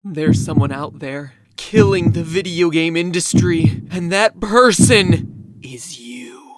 There's someone out there killing the video game industry, and that person is you.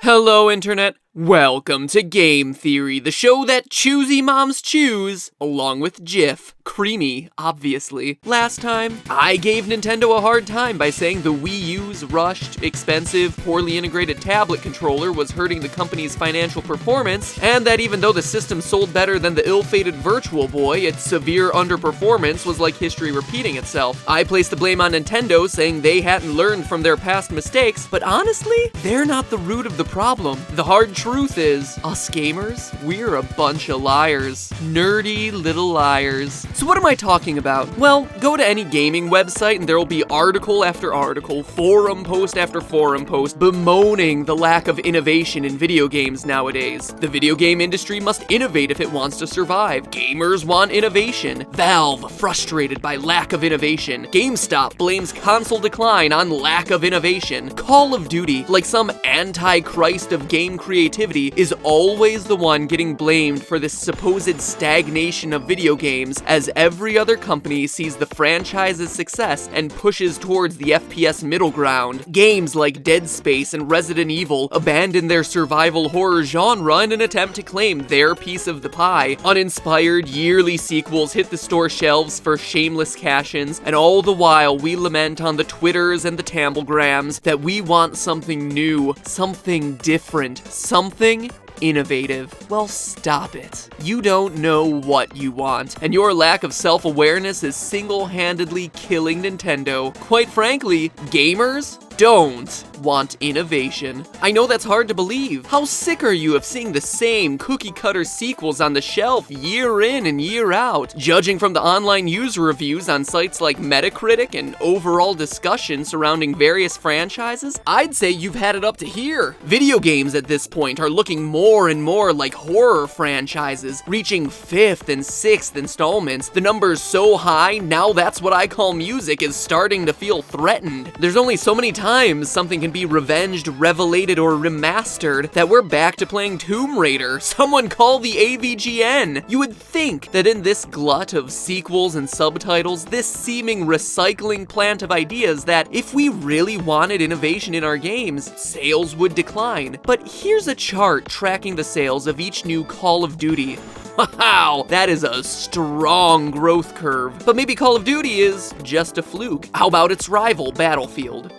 Hello, Internet. Welcome to Game Theory, the show that choosy moms choose, along with Jif. Creamy, obviously. Last time, I gave Nintendo a hard time by saying the Wii U's rushed, expensive, poorly integrated tablet controller was hurting the company's financial performance, and that even though the system sold better than the ill-fated Virtual Boy, its severe underperformance was like history repeating itself. I placed the blame on Nintendo, saying they hadn't learned from their past mistakes, but honestly, they're not the root of the problem. The hard truth is, us gamers, we're a bunch of liars. Nerdy little liars. So what am I talking about? Well, go to any gaming website and there will be article after article, forum post after forum post, bemoaning the lack of innovation in video games nowadays. The video game industry must innovate if it wants to survive. Gamers want innovation. Valve, frustrated by lack of innovation. GameStop blames console decline on lack of innovation. Call of Duty, like some antichrist of game creativity, is always the one getting blamed for this supposed stagnation of video games, as every other company sees the franchise's success and pushes towards the FPS middle ground. Games like Dead Space and Resident Evil abandon their survival horror genre in an attempt to claim their piece of the pie. Uninspired yearly sequels hit the store shelves for shameless cash-ins, and all the while we lament on the Twitters and the Tamblegrams that we want something new, something different, something innovative. Well, stop it. You don't know what you want, and your lack of self-awareness is single-handedly killing Nintendo. Quite frankly, gamers don't want innovation. I know that's hard to believe. How sick are you of seeing the same cookie-cutter sequels on the shelf year in and year out? Judging from the online user reviews on sites like Metacritic and overall discussion surrounding various franchises, I'd say you've had it up to here. Video games at this point are looking more and more like horror franchises, reaching 5th and 6th installments. The number's so high, now that's what I call music is starting to feel threatened. There's only so many times something can be revenged, revelated, or remastered that we're back to playing Tomb Raider. Someone call the AVGN. You would think that in this glut of sequels and subtitles, this seeming recycling plant of ideas, that if we really wanted innovation in our games, sales would decline. But here's a chart tracking the sales of each new Call of Duty. Wow, that is a strong growth curve. But maybe Call of Duty is just a fluke. How about its rival, Battlefield?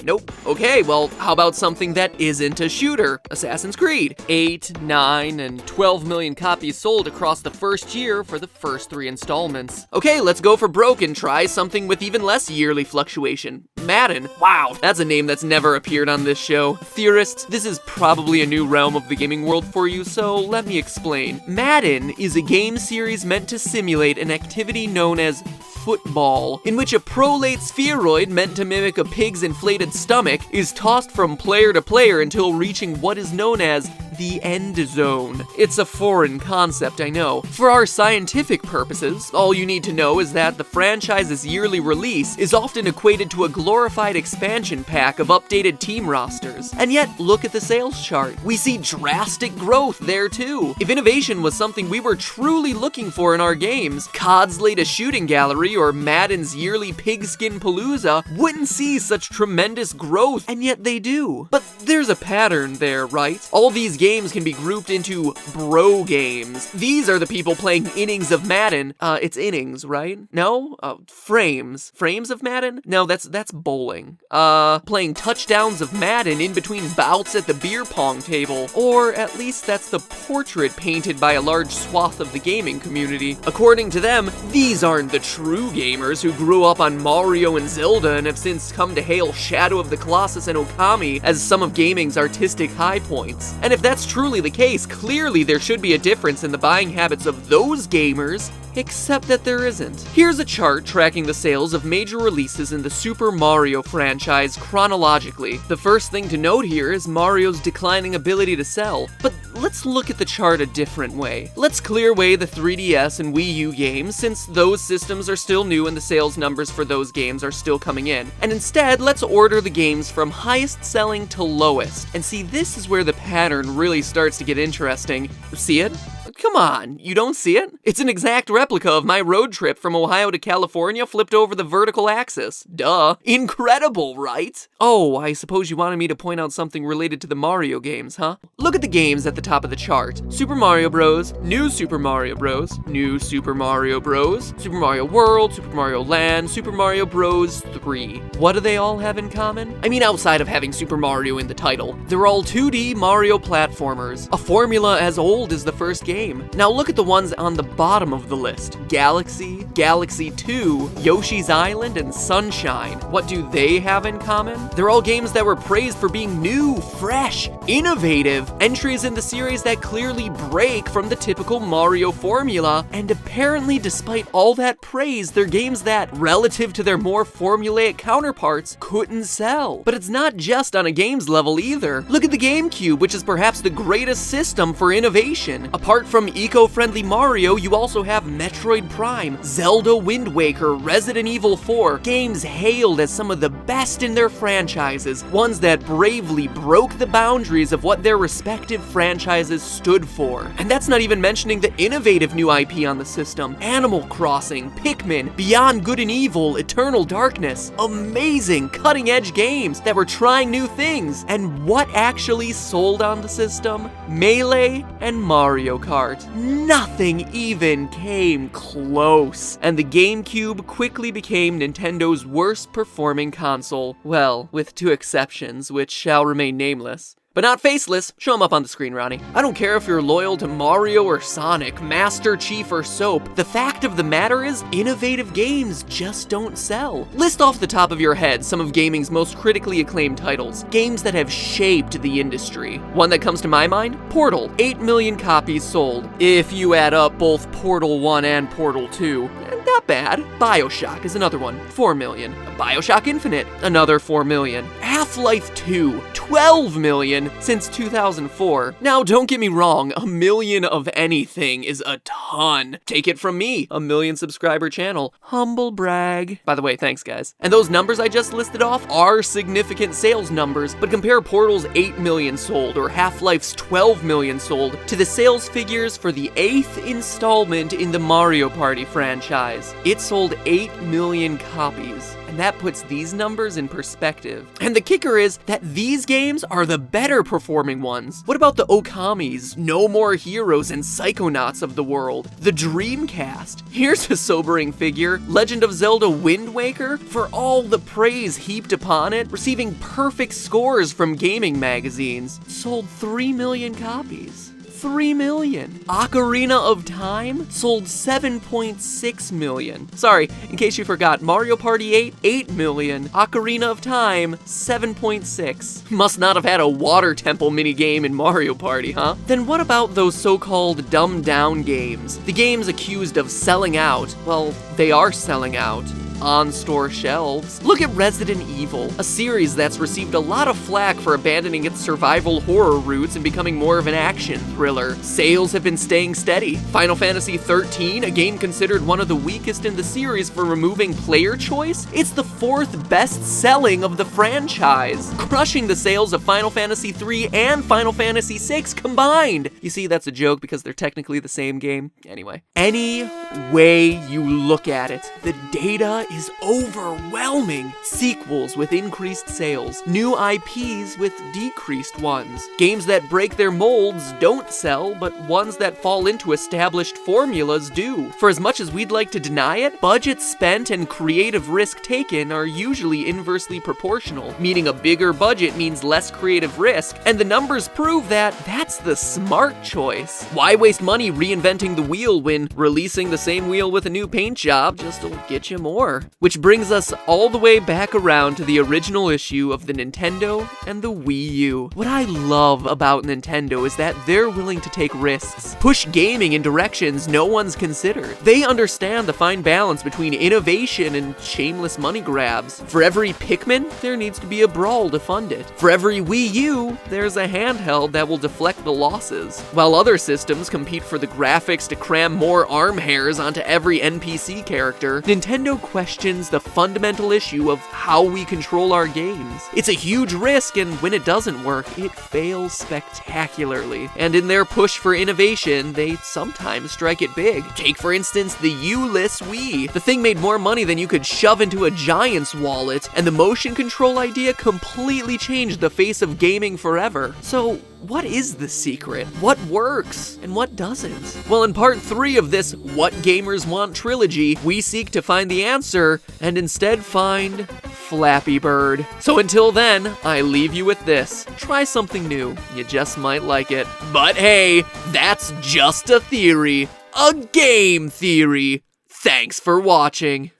Nope. Okay, well, how about something that isn't a shooter? Assassin's Creed. 8, 9, and 12 million copies sold across the first year for the first 3 installments. Okay, let's go for broke and try something with even less yearly fluctuation. Madden. Wow, that's a name that's never appeared on this show. Theorists, this is probably a new realm of the gaming world for you, so let me explain. Madden is a game series meant to simulate an activity known as football, in which a prolate spheroid meant to mimic a pig's inflated stomach is tossed from player to player until reaching what is known as the end zone. It's a foreign concept, I know. For our scientific purposes, all you need to know is that the franchise's yearly release is often equated to a glorified expansion pack of updated team rosters. And yet, look at the sales chart. We see drastic growth there too. If innovation was something we were truly looking for in our games, COD's latest shooting gallery or Madden's yearly pigskin palooza wouldn't see such tremendous growth, and yet they do. But there's a pattern there, right? All these games can be grouped into bro games. These are the people playing innings of Madden. It's innings, right? No? Frames. Frames of Madden? No, that's bowling. Playing touchdowns of Madden in between bouts at the beer pong table. Or at least that's the portrait painted by a large swath of the gaming community. According to them, these aren't the true gamers who grew up on Mario and Zelda and have since come to hail Shadow of the Colossus and Okami as some of gaming's artistic high points. And if that's that's truly the case, clearly there should be a difference in the buying habits of those gamers, except that there isn't. Here's a chart tracking the sales of major releases in the Super Mario franchise chronologically. The first thing to note here is Mario's declining ability to sell, but let's look at the chart a different way. Let's clear away the 3DS and Wii U games, since those systems are still new and the sales numbers for those games are still coming in. And instead, let's order the games from highest selling to lowest. And see, this is where the pattern really starts to get interesting. See it? Come on, you don't see it? It's an exact replica of my road trip from Ohio to California flipped over the vertical axis. Duh. Incredible, right? Oh, I suppose you wanted me to point out something related to the Mario games, huh? Look at the games at the top of the chart. Super Mario Bros., New Super Mario Bros., New Super Mario Bros., Super Mario World, Super Mario Land, Super Mario Bros. 3. What do they all have in common? I mean, outside of having Super Mario in the title, they're all 2D Mario platformers, a formula as old as the first game. Now look at the ones on the bottom of the list. Galaxy, Galaxy 2, Yoshi's Island, and Sunshine. What do they have in common? They're all games that were praised for being new, fresh, innovative, entries in the series that clearly break from the typical Mario formula, and apparently despite all that praise, they're games that, relative to their more formulaic counterparts, couldn't sell. But it's not just on a games level either. Look at the GameCube, which is perhaps the greatest system for innovation. Apart from eco-friendly Mario, you also have Metroid Prime, Zelda Wind Waker, Resident Evil 4, games hailed as some of the best in their franchises, ones that bravely broke the boundaries of what their respective franchises stood for. And that's not even mentioning the innovative new IP on the system: Animal Crossing, Pikmin, Beyond Good and Evil, Eternal Darkness. Amazing, cutting-edge games that were trying new things. And what actually sold on the system? Melee and Mario Kart. Nothing even came close. And the GameCube quickly became Nintendo's worst performing console. Well, with two exceptions, which shall remain nameless. But not faceless. Show them up on the screen, Ronnie. I don't care if you're loyal to Mario or Sonic, Master Chief or Soap. The fact of the matter is, innovative games just don't sell. List off the top of your head some of gaming's most critically acclaimed titles, games that have shaped the industry. One that comes to my mind? Portal. 8 million copies sold. If you add up both Portal 1 and Portal 2, not bad. BioShock is another one, 4 million. BioShock Infinite, another 4 million. Half-Life 2, 12 million since 2004. Now, don't get me wrong, 1 million of anything is a ton. Take it from me, a 1 million subscriber channel. Humble brag. By the way, thanks guys. And those numbers I just listed off are significant sales numbers, but compare Portal's 8 million sold or Half-Life's 12 million sold to the sales figures for the 8th installment in the Mario Party franchise. It sold 8 million copies. And that puts these numbers in perspective. And the kicker is that these games are the better performing ones. What about the Okamis, No More Heroes, and Psychonauts of the world? The Dreamcast. Here's a sobering figure. Legend of Zelda Wind Waker, for all the praise heaped upon it, receiving perfect scores from gaming magazines, sold 3 million copies. 3 million. Ocarina of Time sold 7.6 million. Sorry, in case you forgot, Mario Party 8 million. Ocarina of Time, 7.6. Must not have had a water temple minigame in Mario Party, huh? Then what about those so-called dumbed down games? The games accused of selling out. Well, they are selling out on store shelves. Look at Resident Evil, a series that's received a lot of flack for abandoning its survival horror roots and becoming more of an action thriller. Sales have been staying steady. Final Fantasy XIII, a game considered one of the weakest in the series for removing player choice, it's the 4th best-selling of the franchise, crushing the sales of Final Fantasy III and Final Fantasy VI combined. You see, that's a joke because they're technically the same game. Anyway, any way you look at it, the data is overwhelming. Sequels with increased sales, new IPs with decreased ones. Games that break their molds don't sell, but ones that fall into established formulas do. For as much as we'd like to deny it, budget spent and creative risk taken are usually inversely proportional, meaning a bigger budget means less creative risk, and the numbers prove that that's the smart choice. Why waste money reinventing the wheel when releasing the same wheel with a new paint job just will get you more? are. Which brings us all the way back around to the original issue of the Nintendo and the Wii U. What I love about Nintendo is that they're willing to take risks, push gaming in directions no one's considered. They understand the fine balance between innovation and shameless money grabs. For every Pikmin, there needs to be a Brawl to fund it. For every Wii U, there's a handheld that will deflect the losses. While other systems compete for the graphics to cram more arm hairs onto every NPC character, Nintendo questions the fundamental issue of how we control our games. It's a huge risk, and when it doesn't work, it fails spectacularly. And in their push for innovation, they sometimes strike it big. Take, for instance, the U-less Wii. The thing made more money than you could shove into a giant's wallet, and the motion control idea completely changed the face of gaming forever. So, what is the secret? What works and what doesn't? Well, in part 3 of this What Gamers Want trilogy, we seek to find the answer and instead find Flappy Bird. So until then, I leave you with this. Try something new. You just might like it. But hey, that's just a theory. A game theory. Thanks for watching.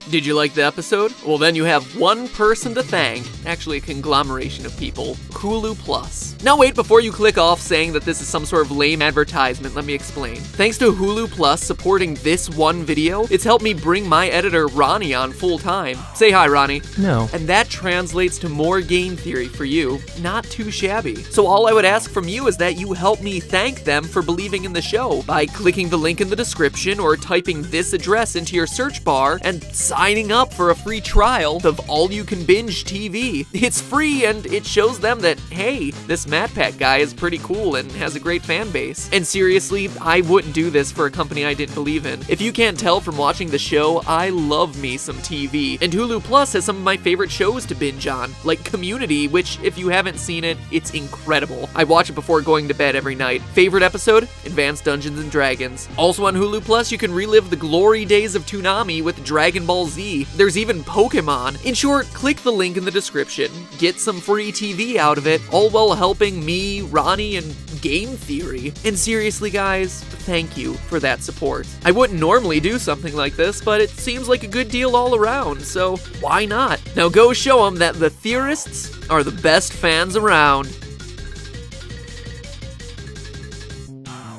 Did you like the episode? Well, then you have one person to thank. Actually, a conglomeration of people. Hulu Plus. Now wait, before you click off saying that this is some sort of lame advertisement, let me explain. Thanks to Hulu Plus supporting this one video, it's helped me bring my editor Ronnie on full time. Say hi, Ronnie. No. And that translates to more game theory for you. Not too shabby. So all I would ask from you is that you help me thank them for believing in the show by clicking the link in the description or typing this address into your search bar and signing up for a free trial of All You Can Binge TV. It's free and it shows them that, hey, this MatPat guy is pretty cool and has a great fan base. And seriously, I wouldn't do this for a company I didn't believe in. If you can't tell from watching the show, I love me some TV. And Hulu Plus has some of my favorite shows to binge on, like Community, which if you haven't seen it, it's incredible. I watch it before going to bed every night. Favorite episode? Advanced Dungeons and Dragons. Also on Hulu Plus, you can relive the glory days of Toonami with Dragon Ball Z. There's even Pokemon. In short, click the link in the description, get some free TV out of it, all while helping me, Ronnie, and Game Theory. And seriously guys, thank you for that support. I wouldn't normally do something like this, but it seems like a good deal all around, so why not? Now go show them that the theorists are the best fans around.